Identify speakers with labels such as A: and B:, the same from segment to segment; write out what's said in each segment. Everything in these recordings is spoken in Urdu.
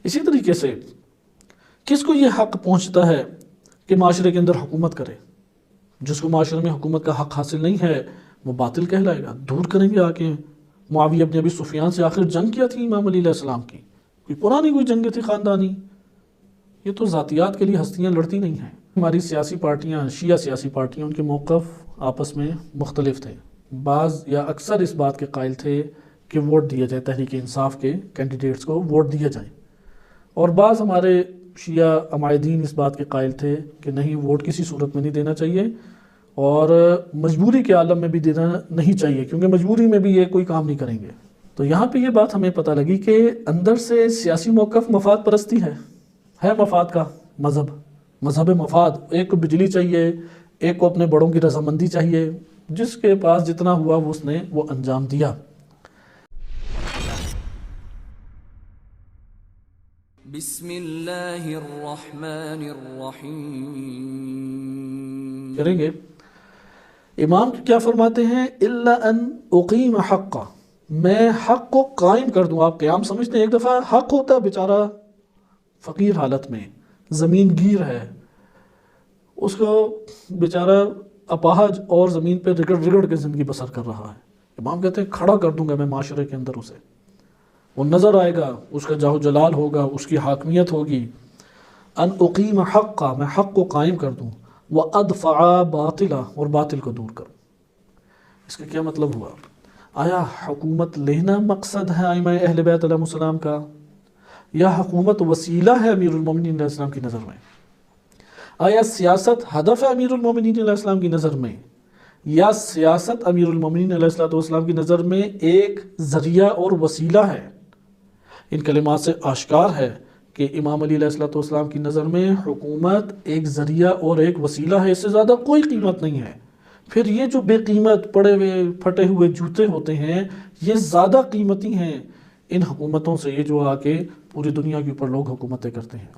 A: اسی طریقے سے کس کو یہ حق پہنچتا ہے کہ معاشرے کے اندر حکومت کرے؟ جس کو معاشرے میں حکومت کا حق حاصل نہیں ہے وہ باطل کہلائے گا، دور کریں گے آ کے۔ معاویہ ابن ابی سفیان سے آخر جنگ کیا تھی امام علی علیہ السلام کی؟ کوئی پرانی کوئی جنگ تھی خاندانی؟ یہ تو ذاتیات کے لیے ہستیاں لڑتی نہیں ہیں۔ ہماری سیاسی پارٹیاں، شیعہ سیاسی پارٹیاں، ان کے موقف آپس میں مختلف تھے۔ بعض یا اکثر اس بات کے قائل تھے کہ ووٹ دیا جائے، تحریک انصاف کے کینڈیڈیٹس کو ووٹ دیا جائے، اور بعض ہمارے شیعہ عمائدین اس بات کے قائل تھے کہ نہیں، ووٹ کسی صورت میں نہیں دینا چاہیے، اور مجبوری کے عالم میں بھی دینا نہیں چاہیے، کیونکہ مجبوری میں بھی یہ کوئی کام نہیں کریں گے۔ تو یہاں پہ یہ بات ہمیں پتہ لگی کہ اندر سے سیاسی موقف مفاد پرستی ہے مفاد کا مذہب مفاد۔ ایک کو بجلی چاہیے، ایک کو اپنے بڑوں کی رضامندی چاہیے، جس کے پاس جتنا ہوا اس نے وہ انجام دیا۔
B: بسم اللہ الرحمن الرحیم۔
A: کریں گے امام کیا فرماتے ہیں؟ الا ان اقیم حقا، میں حق کو قائم کر دوں۔ آپ قیام سمجھتے ہیں، ایک دفعہ حق ہوتا ہے بیچارہ فقیر حالت میں، زمین گیر ہے، اس کو بیچارہ اپاہج اور زمین پہ رگڑ رگڑ کے زندگی بسر کر رہا ہے۔ امام کہتے ہیں کھڑا کر دوں گا میں معاشرے کے اندر اسے، وہ نظر آئے گا، اس کا جاہ و جلال ہوگا، اس کی حاکمیت ہوگی۔ ان اقیم حقا، میں حق کو قائم کر دوں، وادفع باطلا، اور باطل کو دور کروں۔ اس کا کیا مطلب ہوا؟ آیا حکومت لینا مقصد ہے ائمہ اہل بیت علیہ السلام کا، یا حکومت وسیلہ ہے امیر المومنین علیہ السلام کی نظر میں؟ آیا سیاست ہدف ہے امیر المومنین علیہ السلام کی نظر میں، یا سیاست امیر المومنین علیہ السلام کی نظر میں ایک ذریعہ اور وسیلہ ہے؟ ان کلمات سے آشکار ہے کہ امام علی علیہ السلام کی نظر میں حکومت ایک ذریعہ اور ایک وسیلہ ہے، اس سے زیادہ کوئی قیمت نہیں ہے۔ پھر یہ جو بے قیمت پڑے ہوئے پھٹے ہوئے جوتے ہوتے ہیں، یہ زیادہ قیمتی ہیں ان حکومتوں سے، یہ جو آ کے پوری دنیا کے اوپر لوگ حکومتیں کرتے ہیں۔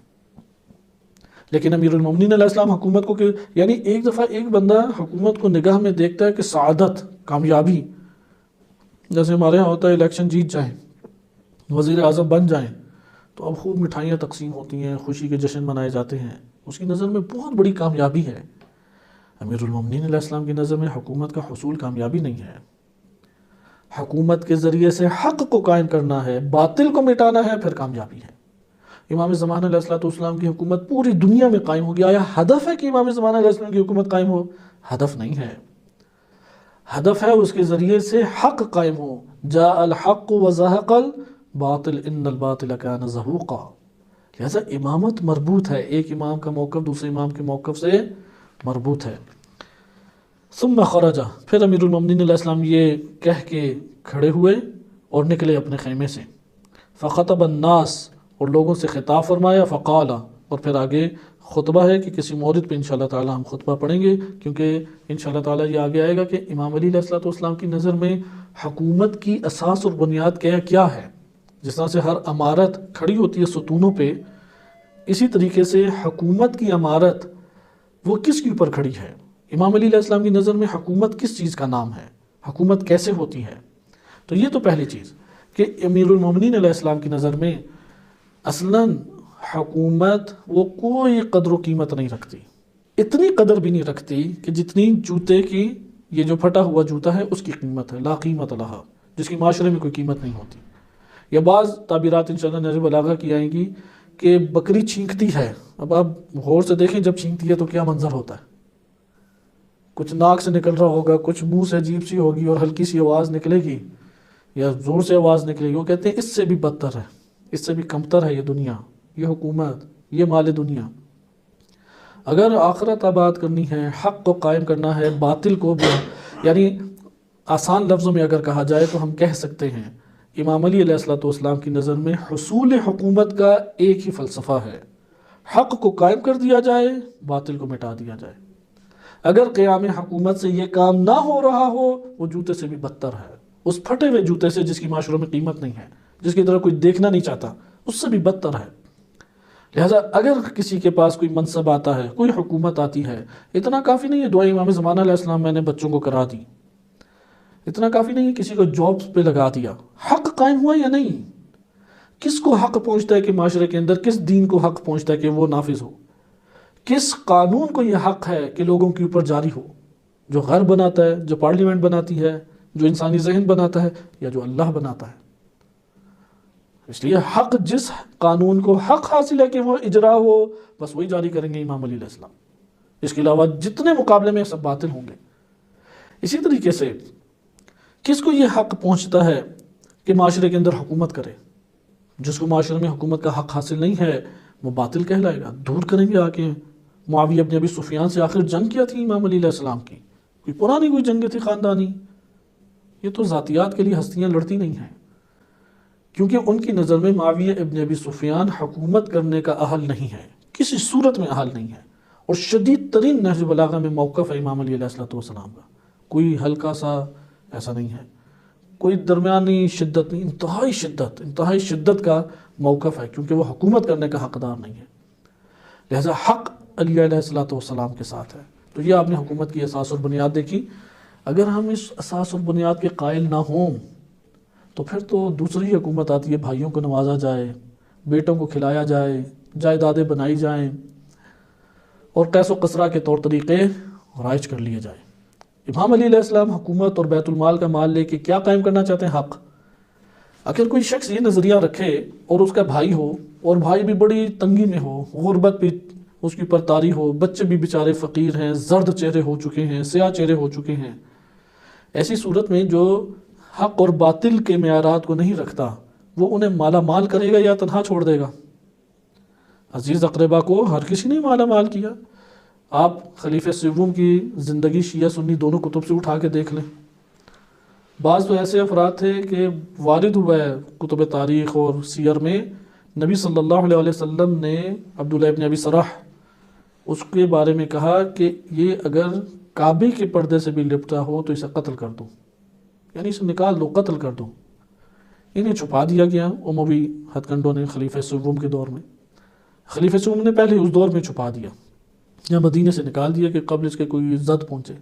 A: لیکن امیر المومنین علیہ السلام حکومت کو یعنی ایک دفعہ ایک بندہ حکومت کو نگاہ میں دیکھتا ہے کہ سعادت، کامیابی، جیسے ہمارے یہاں ہوتا ہے الیکشن جیت جائیں، وزیر اعظم بن جائیں تو اب خوب مٹھائیاں تقسیم ہوتی ہیں، خوشی کے جشن منائے جاتے ہیں، اس کی نظر میں بہت بڑی کامیابی ہے۔ امیر المومنین علیہ السلام کی نظر میں حکومت کا حصول کامیابی نہیں ہے، حکومت کے ذریعے سے حق کو قائم کرنا ہے، باطل کو مٹانا ہے، پھر کامیابی ہے۔ امام زمان علیہ السلام کی حکومت پوری دنیا میں قائم ہوگی۔ آیا ہدف ہے کہ امام زمان علیہ السلام کی حکومت قائم ہو؟ ہدف نہیں ہے، ہدف ہے اس کے ذریعے سے حق قائم ہو۔ جاء الحق وزهق الباطل ان الباطل كان زهوقا۔ لہذا امامت مربوط ہے، ایک امام کا موقف دوسرے امام کے موقف سے مربوط ہے۔ ثم خرج، پھر امیر المومنین علیہ السلام یہ کہہ کے کھڑے ہوئے اور نکلے اپنے خیمے سے۔ فخطب الناس، اور لوگوں سے خطاب فرمایا۔ فقال، اور پھر آگے خطبہ ہے کہ کسی مورد پہ انشاءاللہ تعالی ہم خطبہ پڑھیں گے، کیونکہ انشاءاللہ تعالی یہ آگے آئے گا کہ امام علی علیہ السلام کی نظر میں حکومت کی اساس اور بنیاد کیا ہے۔ جس طرح سے ہر عمارت کھڑی ہوتی ہے ستونوں پہ، اسی طریقے سے حکومت کی عمارت وہ کس کے اوپر کھڑی ہے؟ امام علی علیہ السلام کی نظر میں حکومت کس چیز کا نام ہے، حکومت کیسے ہوتی ہے؟ تو یہ تو پہلی چیز کہ امیر المومنین علیہ السلام کی نظر میں اصلاً حکومت وہ کوئی قدر و قیمت نہیں رکھتی، اتنی قدر بھی نہیں رکھتی کہ جتنی جوتے کی، یہ جو پھٹا ہوا جوتا ہے اس کی قیمت ہے، لا قیمت لہا، جس کی معاشرے میں کوئی قیمت نہیں ہوتی۔ یا بعض تعبیرات انشاءاللہ نظر بلاغہ کی آئیں گی کہ بکری چھینکتی ہے، اب آپ غور سے دیکھیں جب چھینکتی ہے تو کیا منظر ہوتا ہے، کچھ ناک سے نکل رہا ہوگا، کچھ منہ سے عجیب سی ہوگی اور ہلکی سی آواز نکلے گی یا زور سے آواز نکلے گی۔ وہ کہتے ہیں اس سے بھی بدتر ہے، اس سے بھی کمتر ہے یہ دنیا، یہ حکومت، یہ مال دنیا۔ اگر آخرت آباد کرنی ہے، حق کو قائم کرنا ہے، باطل کو بھی، یعنی آسان لفظوں میں اگر کہا جائے تو ہم کہہ سکتے ہیں امام علی علیہ السلام کی نظر میں حصول حکومت کا ایک ہی فلسفہ ہے، حق کو قائم کر دیا جائے، باطل کو مٹا دیا جائے۔ اگر قیام حکومت سے یہ کام نہ ہو رہا ہو، وہ جوتے سے بھی بدتر ہے، اس پھٹے ہوئے جوتے سے جس کی معاشروں میں قیمت نہیں ہے، جس کی طرح کوئی دیکھنا نہیں چاہتا، اس سے بھی بدتر ہے۔ لہٰذا اگر کسی کے پاس کوئی منصب آتا ہے، کوئی حکومت آتی ہے، اتنا کافی نہیں ہے دعا امام زمانہ علیہ السلام میں نے بچوں کو کرا دی، اتنا کافی نہیں ہے کسی کو جابس پہ لگا دیا، حق قائم ہوا یا نہیں؟ کس کو حق پہنچتا ہے کہ معاشرے کے اندر کس دین کو حق پہنچتا ہے کہ وہ نافذ ہو، کس قانون کو یہ حق ہے کہ لوگوں کے اوپر جاری ہو، جو غیر بناتا ہے، جو پارلیمنٹ بناتی ہے، جو انسانی ذہن بناتا ہے، یا جو اللہ بناتا ہے۔ اس لیے حق، جس قانون کو حق حاصل ہے کہ وہ اجرا ہو، بس وہی جاری کریں گے امام علی علیہ السلام، اس کے علاوہ جتنے مقابلے میں سب باطل ہوں گے۔ اسی طریقے سے کس کو یہ حق پہنچتا ہے کہ معاشرے کے اندر حکومت کرے؟ جس کو معاشرے میں حکومت کا حق حاصل نہیں ہے وہ باطل کہلائے گا، دور کریں گے آ کے۔ معاویہ ابن ابی سفیان سے آخر جنگ کیا تھی امام علی علیہ السلام کی؟ کوئی پرانی کوئی جنگ تھی خاندانی؟ یہ تو ذاتیات کے لیے ہستیاں لڑتی نہیں ہیں، کیونکہ ان کی نظر میں معاویہ ابن ابی سفیان حکومت کرنے کا اہل نہیں ہے، کسی صورت میں اہل نہیں ہے، اور شدید ترین نہج بلاغہ میں موقف ہے امام علی علیہ السلام کا، کوئی ہلکا سا ایسا نہیں ہے، کوئی درمیانی شدت نہیں، انتہائی شدت کا موقف ہے، کیونکہ وہ حکومت کرنے کا حقدار نہیں ہے۔ لہذا حق علی علیہ السلام کے ساتھ ہے۔ تو یہ آپ نے حکومت کی اساس اور بنیاد دیکھی۔ اگر ہم اس اساس اور بنیاد کے قائل نہ ہوں تو پھر تو دوسری حکومت آتی ہے، بھائیوں کو نوازا جائے، بیٹوں کو کھلایا جائے، جائیدادیں بنائی جائیں، اور قیس و قصرہ کے طور طریقے رائج کر لیے جائیں۔ امام علی علیہ السلام حکومت اور بیت المال کا مال لے کے کیا قائم کرنا چاہتے ہیں؟ حق۔ اگر کوئی شخص یہ نظریہ رکھے اور اس کا بھائی ہو، اور بھائی بھی بڑی تنگی میں ہو، غربت بھی اس کی پرتاری ہو، بچے بھی بیچارے فقیر ہیں، زرد چہرے ہو چکے ہیں، سیاہ چہرے ہو چکے ہیں، ایسی صورت میں جو حق اور باطل کے معیارات کو نہیں رکھتا وہ انہیں مالا مال کرے گا یا تنہا چھوڑ دے گا؟ عزیز اقربا کو ہر کسی نے مالا مال کیا۔ آپ خلیفہ سوم کی زندگی شیعہ سنی دونوں کتب سے اٹھا کے دیکھ لیں۔ بعض تو ایسے افراد تھے کہ وارد ہوا ہے کتب تاریخ اور سیر میں، نبی صلی اللہ علیہ وسلم نے عبداللہ ابن ابی سرح اس کے بارے میں کہا کہ یہ اگر کعبے کے پردے سے بھی لپٹا ہو تو اسے قتل کر دو، یعنی اسے نکال دو، قتل کر دو۔ انہیں چھپا دیا گیا اموی ہتھ کنڈوں نے خلیفہ سوم کے دور میں۔ خلیفہ سوم نے پہلے اس دور میں چھپا دیا یا مدینے سے نکال دیا کہ قبل اس کے کوئی زد پہنچے،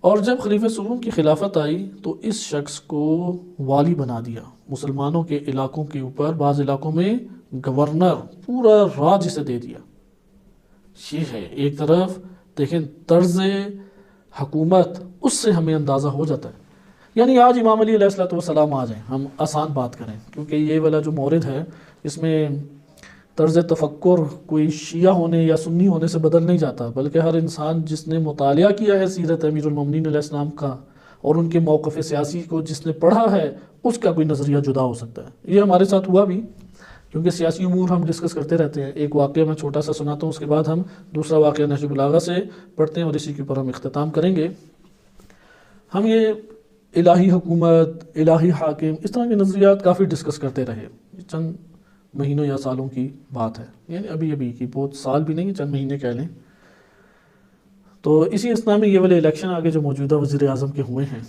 A: اور جب خلیفہ سوم کی خلافت آئی تو اس شخص کو والی بنا دیا مسلمانوں کے علاقوں کے اوپر، بعض علاقوں میں گورنر، پورا راج اسے دے دیا۔ یہ ہے ایک طرف دیکھیں طرز حکومت، اس سے ہمیں اندازہ ہو جاتا ہے۔ یعنی آج امام علی علیہ السلام آ جائیں، ہم آسان بات کریں کیونکہ یہ والا جو مورد ہے اس میں طرز تفکر کوئی شیعہ ہونے یا سنی ہونے سے بدل نہیں جاتا، بلکہ ہر انسان جس نے مطالعہ کیا ہے سیرت امیر المومنین علیہ السلام کا اور ان کے موقف سیاسی کو جس نے پڑھا ہے، اس کا کوئی نظریہ جدا ہو سکتا ہے۔ یہ ہمارے ساتھ ہوا بھی، کیونکہ سیاسی امور ہم ڈسکس کرتے رہتے ہیں۔ ایک واقعہ میں چھوٹا سا سناتا ہوں، اس کے بعد ہم دوسرا واقعہ نہج بلاغہ سے پڑھتے ہیں اور اسی کے اوپر ہم اختتام کریں گے۔ ہم یہ الہی حکومت، الہی حاکم، اس طرح کے نظریات کافی ڈسکس کرتے رہے، چند مہینوں یا سالوں کی بات ہے، یعنی ابھی کی، بہت سال بھی نہیں، چند مہینے کہہ لیں۔ تو اسی اثناء میں یہ والے الیکشن آگے جو موجودہ وزیر اعظم کے ہوئے ہیں،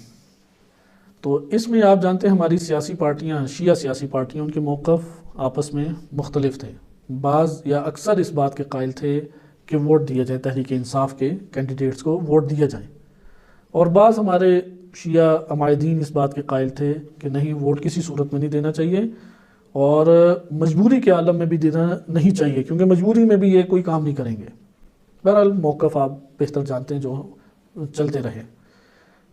A: تو اس میں آپ جانتے ہیں ہماری سیاسی پارٹیاں، شیعہ سیاسی پارٹیاں، ان کے موقف آپس میں مختلف تھے۔ بعض یا اکثر اس بات کے قائل تھے کہ ووٹ دیا جائے، تحریک انصاف کے کینڈیڈیٹس کو ووٹ دیا جائے، اور بعض ہمارے شیعہ عمائدین اس بات کے قائل تھے کہ نہیں، ووٹ کسی صورت میں نہیں دینا چاہیے، اور مجبوری کے عالم میں بھی دینا نہیں چاہیے، کیونکہ مجبوری میں بھی یہ کوئی کام نہیں کریں گے۔ بہرحال موقف آپ بہتر جانتے ہیں جو چلتے رہے۔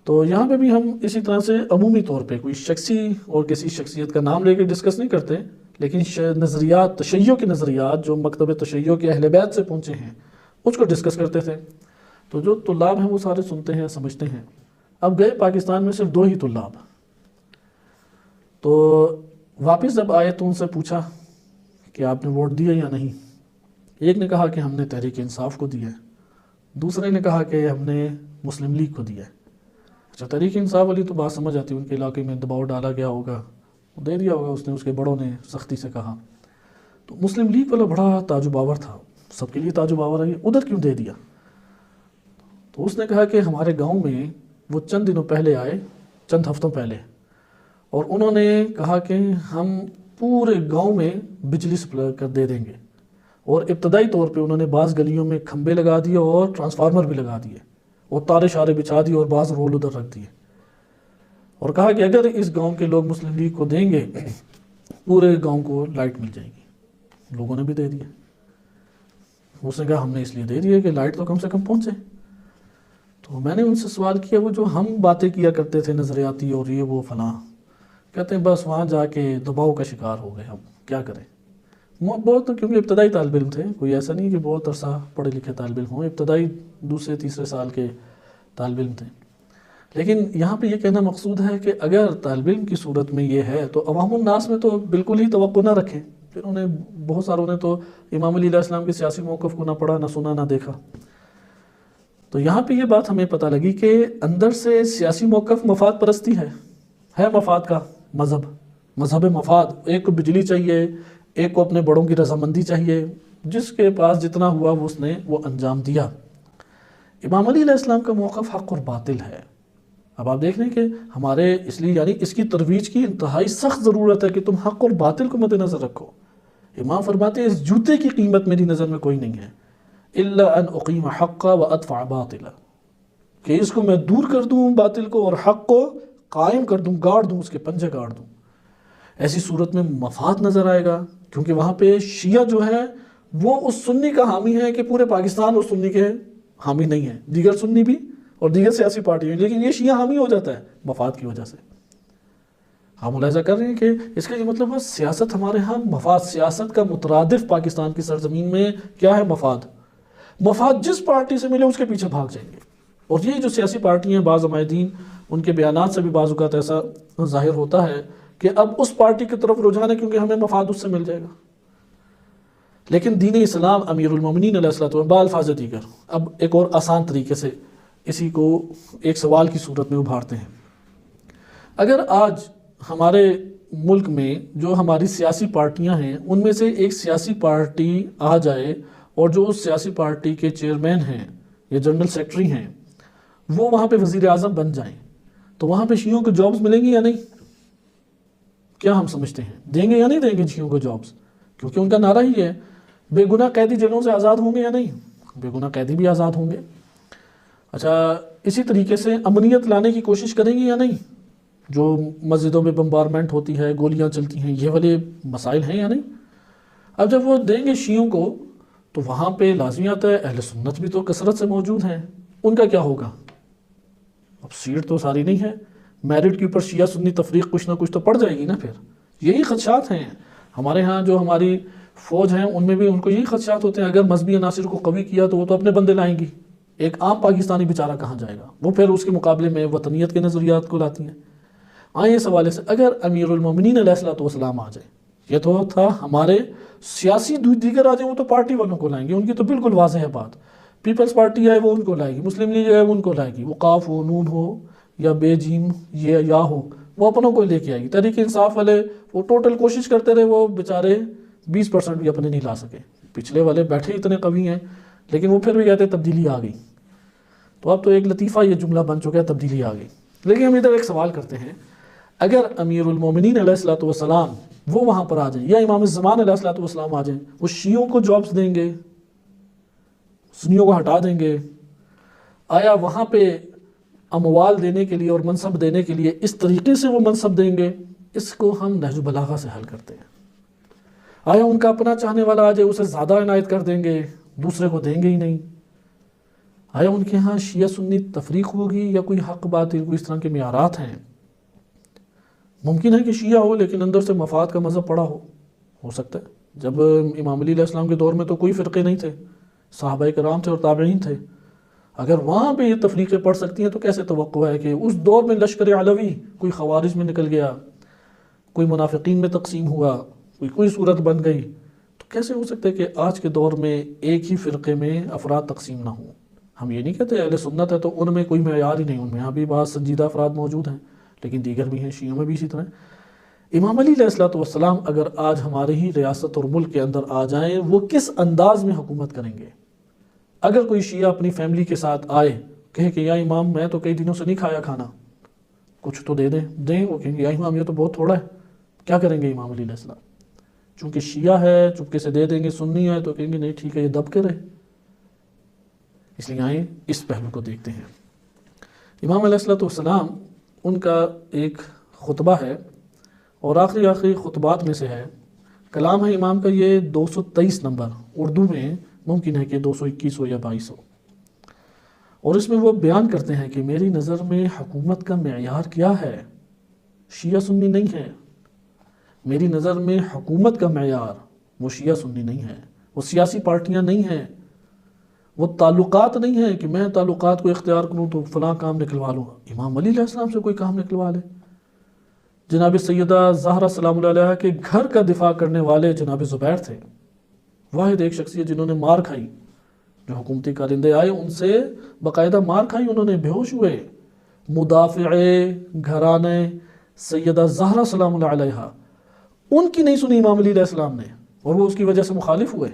A: تو یہاں پہ بھی ہم اسی طرح سے عمومی طور پہ کوئی شخصی اور کسی شخصیت کا نام لے کے ڈسکس نہیں کرتے، لیکن نظریات، تشیع کے نظریات جو مکتب تشیع کے اہل بیت سے پہنچے ہیں اس کو ڈسکس کرتے تھے۔ تو جو طلاب ہیں وہ سارے سنتے ہیں، سمجھتے ہیں۔ اب گئے پاکستان میں صرف 2 ہی طلاب، تو واپس جب آئے تو ان سے پوچھا کہ آپ نے ووٹ دیا یا نہیں۔ ایک نے کہا کہ ہم نے تحریک انصاف کو دیا ہے، دوسرے نے کہا کہ ہم نے مسلم لیگ کو دیا ہے۔ اچھا، تحریک انصاف والی تو بات سمجھ آتی، ان کے علاقے میں دباؤ ڈالا گیا ہوگا، دے دیا ہوگا اس نے، اس کے بڑوں نے سختی سے کہا۔ تو مسلم لیگ والا بڑا تاج و باور تھا، سب کے لیے تاج و باور ہے، ادھر کیوں دے دیا؟ تو اس نے کہا کہ ہمارے گاؤں میں وہ چند دنوں پہلے آئے، چند ہفتوں پہلے، اور انہوں نے کہا کہ ہم پورے گاؤں میں بجلی سپلائی کر دے دیں گے، اور ابتدائی طور پہ انہوں نے بعض گلیوں میں کھمبے لگا دیے اور ٹرانسفارمر بھی لگا دیے، اور تارے شارے بچھا دیے اور بعض رول ادھر رکھ دیے، اور کہا کہ اگر اس گاؤں کے لوگ مسلم لیگ کو دیں گے پورے گاؤں کو لائٹ مل جائے گی. لوگوں نے بھی دے دیا. اس نے کہا ہم نے اس لیے دے دیا کہ لائٹ تو کم سے کم پہنچے. تو میں نے ان سے سوال کیا وہ جو ہم باتیں کیا کرتے تھے نظریاتی اور یہ وہ فلاں، کہتے ہیں بس وہاں جا کے دباؤ کا شکار ہو گئے. ہم کیا کریں؟ بہت، کیونکہ ابتدائی طالب علم تھے، کوئی ایسا نہیں کہ بہت عرصہ پڑھے لکھے طالب علم ہوں، ابتدائی دوسرے تیسرے سال کے طالب علم تھے. لیکن یہاں پہ یہ کہنا مقصود ہے کہ اگر طالب علم کی صورت میں یہ ہے تو عوام الناس میں تو بالکل ہی توقع نہ رکھیں. پھر انہیں بہت ساروں نے تو امام علی علیہ السلام کے سیاسی موقف کو نہ پڑھا، نہ سنا، نہ دیکھا. تو یہاں پہ یہ بات ہمیں پتہ لگی کہ اندر سے سیاسی موقف مفاد پرستی ہے مفاد کا مذہب مفاد. ایک کو بجلی چاہیے، ایک کو اپنے بڑوں کی رضامندی چاہیے، جس کے پاس جتنا ہوا اس نے وہ انجام دیا. امام علی علیہ السلام کا موقف حق اور باطل ہے. اب آپ دیکھ رہے ہیں کہ ہمارے اس لیے یعنی اس کی ترویج کی انتہائی سخت ضرورت ہے کہ تم حق اور باطل کو مد نظر رکھو. امام فرماتے ہیں اس جوتے کی قیمت میری نظر میں کوئی نہیں ہے الا ان اقیم حق و ادفع باطلا، کہ اس کو میں دور کر دوں باطل کو اور حق کو قائم کر دوں، گاڑ دوں، اس کے پنجے گاڑ دوں. ایسی صورت میں مفاد نظر آئے گا، کیونکہ وہاں پہ شیعہ جو ہے وہ اس سنی کا حامی ہے کہ پورے پاکستان اس سنی کے حامی نہیں ہے، دیگر سنی بھی اور دیگر سیاسی پارٹیاں، لیکن یہ شیعہ حامی ہو جاتا ہے مفاد کی وجہ سے. ہم ملاحظہ کر رہے ہیں کہ اس کا یہ مطلب ہے سیاست ہمارے ہاں مفاد، سیاست کا مترادف پاکستان کی سرزمین میں کیا ہے؟ مفاد جس پارٹی سے ملے اس کے پیچھے بھاگ جائیں گے. اور یہ جو سیاسی پارٹیاں ہیں، بعض عمائدین ان کے بیانات سے بھی بعض اوقات ایسا ظاہر ہوتا ہے کہ اب اس پارٹی کی طرف رجحان ہے کیونکہ ہمیں مفاد اس سے مل جائے گا. لیکن دین اسلام امیر المومنین علیہ الصلوۃ بالفاظ دیگر اب ایک اور آسان طریقے سے اسی کو ایک سوال کی صورت میں ابھارتے ہیں. اگر آج ہمارے ملک میں جو ہماری سیاسی پارٹیاں ہیں ان میں سے ایک سیاسی پارٹی آ جائے اور جو اس سیاسی پارٹی کے چیئرمین ہیں یا جنرل سیکرٹری ہیں وہ وہاں پہ وزیر اعظم بن جائیں، تو وہاں پہ شیعوں کو جابز ملیں گی یا نہیں؟ کیا ہم سمجھتے ہیں دیں گے یا نہیں دیں گے شیعوں کو جابز؟ کیونکہ ان کا نعرہ ہی ہے بے گناہ قیدی جیلوں سے آزاد ہوں گے یا نہیں؟ بے گناہ قیدی بھی آزاد ہوں گے. اچھا، اسی طریقے سے امنیت لانے کی کوشش کریں گے یا نہیں؟ جو مسجدوں میں بمبارمنٹ ہوتی ہے، گولیاں چلتی ہیں، یہ والے مسائل ہیں یا نہیں؟ اب جب وہ دیں گے شیعوں کو تو وہاں پہ لازمی آتا ہے اہل سنت بھی تو کثرت سے موجود ہیں، ان کا کیا ہوگا؟ اب سیٹ تو ساری نہیں ہے، میرٹ کے اوپر شیعہ سنی تفریق کچھ نہ کچھ تو پڑ جائے گی نا. پھر یہی خدشات ہیں ہمارے ہاں. جو ہماری فوج ہیں ان میں بھی ان کو یہی خدشات ہوتے ہیں، اگر مذہبی عناصر کو قوی کیا تو وہ تو اپنے بندے لائیں گی، ایک عام پاکستانی بیچارہ کہاں جائے گا؟ وہ پھر اس کے مقابلے میں وطنیت کے نظریات کو لاتی ہیں. آئیں اس حوالے سے اگر امیر المومنین علیہ الصلوۃ والسلام آ جائے، یہ تو تھا ہمارے سیاسی دیگر آ جائیں وہ تو پارٹی والوں کو لائیں گے، ان کی تو بالکل واضح ہے بات. پیپلز پارٹی ہے وہ ان کو لائے گی، مسلم لیگ ہے وہ ان کو لائے گی، وہ قاف ہو، نون ہو یا بے جیم یہ یا ہو، وہ اپنوں کو لے کے آئے گی. تحریک انصاف والے وہ ٹوٹل کوشش کرتے رہے، وہ بیچارے 20% بھی اپنے نہیں لا سکے. پچھلے والے بیٹھے اتنے قوی ہیں لیکن وہ پھر بھی کہتے ہیں تبدیلی آ گئی. تو اب تو ایک لطیفہ یہ جملہ بن چکا ہے تبدیلی آ گئی. لیکن ہم ادھر ایک سوال کرتے ہیں، اگر امیر المومنین علیہ الصلوۃ والسلام وہ وہاں پر آ جائیں یا امام الزمان علیہ الصلوۃ والسلام آ جائیں، وہ شیعوں کو جابز دیں گے، سنیوں کو ہٹا دیں گے؟ آیا وہاں پہ اموال دینے کے لیے اور منصب دینے کے لیے اس طریقے سے وہ منصب دیں گے؟ اس کو ہم نہج البلاغہ سے حل کرتے ہیں. آیا ان کا اپنا چاہنے والا آ جائے اسے زیادہ عنایت کر دیں گے، دوسرے کو دیں گے ہی نہیں؟ آیا ان کے ہاں شیعہ سنی تفریق ہوگی یا کوئی حق باطل کوئی اس طرح کے معیارات ہیں؟ ممکن ہے کہ شیعہ ہو لیکن اندر سے مفاد کا مذہب پڑا ہو سکتا ہے. جب امام علی علیہ السلام کے دور میں تو کوئی فرقے نہیں تھے، صحابہ کرام تھے اور تابعین تھے. اگر وہاں پہ یہ تفریقیں پڑ سکتی ہیں تو کیسے توقع ہے کہ اس دور میں لشکر علوی کوئی خوارج میں نکل گیا، کوئی منافقین میں تقسیم ہوا، کوئی صورت بن گئی، تو کیسے ہو سکتا ہے کہ آج کے دور میں ایک ہی فرقے میں افراد تقسیم نہ ہوں؟ ہم یہ نہیں کہتے اہل سنت ہے تو ان میں کوئی معیار ہی نہیں، ان میں یہاں بھی بعض سنجیدہ افراد موجود ہیں لیکن دیگر بھی ہیں، شیعوں میں بھی اسی طرح. امام علی علیہ الصلوۃ والسلام اگر آج ہمارے ہی ریاست اور ملک کے اندر آ جائیں، وہ کس انداز میں حکومت کریں گے؟ اگر کوئی شیعہ اپنی فیملی کے ساتھ آئے کہے کہ یا امام میں تو کئی دنوں سے نہیں کھایا کھانا، کچھ تو دیں، وہ کہیں گے یا امام یہ تو بہت تھوڑا ہے. کیا کریں گے امام علی علیہ السلام؟ چونکہ شیعہ ہے چپکے سے دے دیں گے، سنی ہے تو کہیں گے نہیں ٹھیک ہے یہ دب کے رہے. اس لیے آئیں اس پہلو کو دیکھتے ہیں. امام علیہ الصلوۃ والسلام ان کا ایک خطبہ ہے اور آخری خطبات میں سے ہے، کلام ہے امام کا یہ 223 نمبر، اردو میں ممکن ہے کہ 221 ہو یا 22 ہو، اور اس میں وہ بیان کرتے ہیں کہ میری نظر میں حکومت کا معیار کیا ہے، شیعہ سنی نہیں ہے، میری نظر میں حکومت کا معیار وہ شیعہ سنی نہیں ہے، وہ سیاسی پارٹیاں نہیں ہیں، وہ تعلقات نہیں ہیں کہ میں تعلقات کو اختیار کروں تو فلاں کام نکلوا لوں۔ امام علی علیہ السلام سے کوئی کام نکلوا لے۔ جناب سیدہ زہرا سلام اللہ علیہ کے گھر کا دفاع کرنے والے جناب زبیر تھے، واحد ایک شخصیت جنہوں نے مار کھائی، جو حکومتی کارندے آئے ان سے باقاعدہ مار کھائی، انہوں نے بے ہوش ہوئے، مدافع گھرانے سیدہ زہرا سلام اللہ علیہ، ان کی نہیں سنی امام علی علیہ السلام نے، اور وہ اس کی وجہ سے مخالف ہوئے،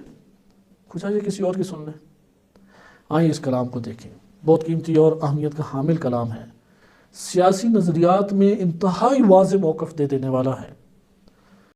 A: کچھ آئیے کسی اور کی سن لیں۔ آئیں اس کلام کو دیکھیں، بہت قیمتی اور اہمیت کا حامل کلام ہے، سیاسی نظریات میں انتہائی واضح موقف دے دینے والا ہے۔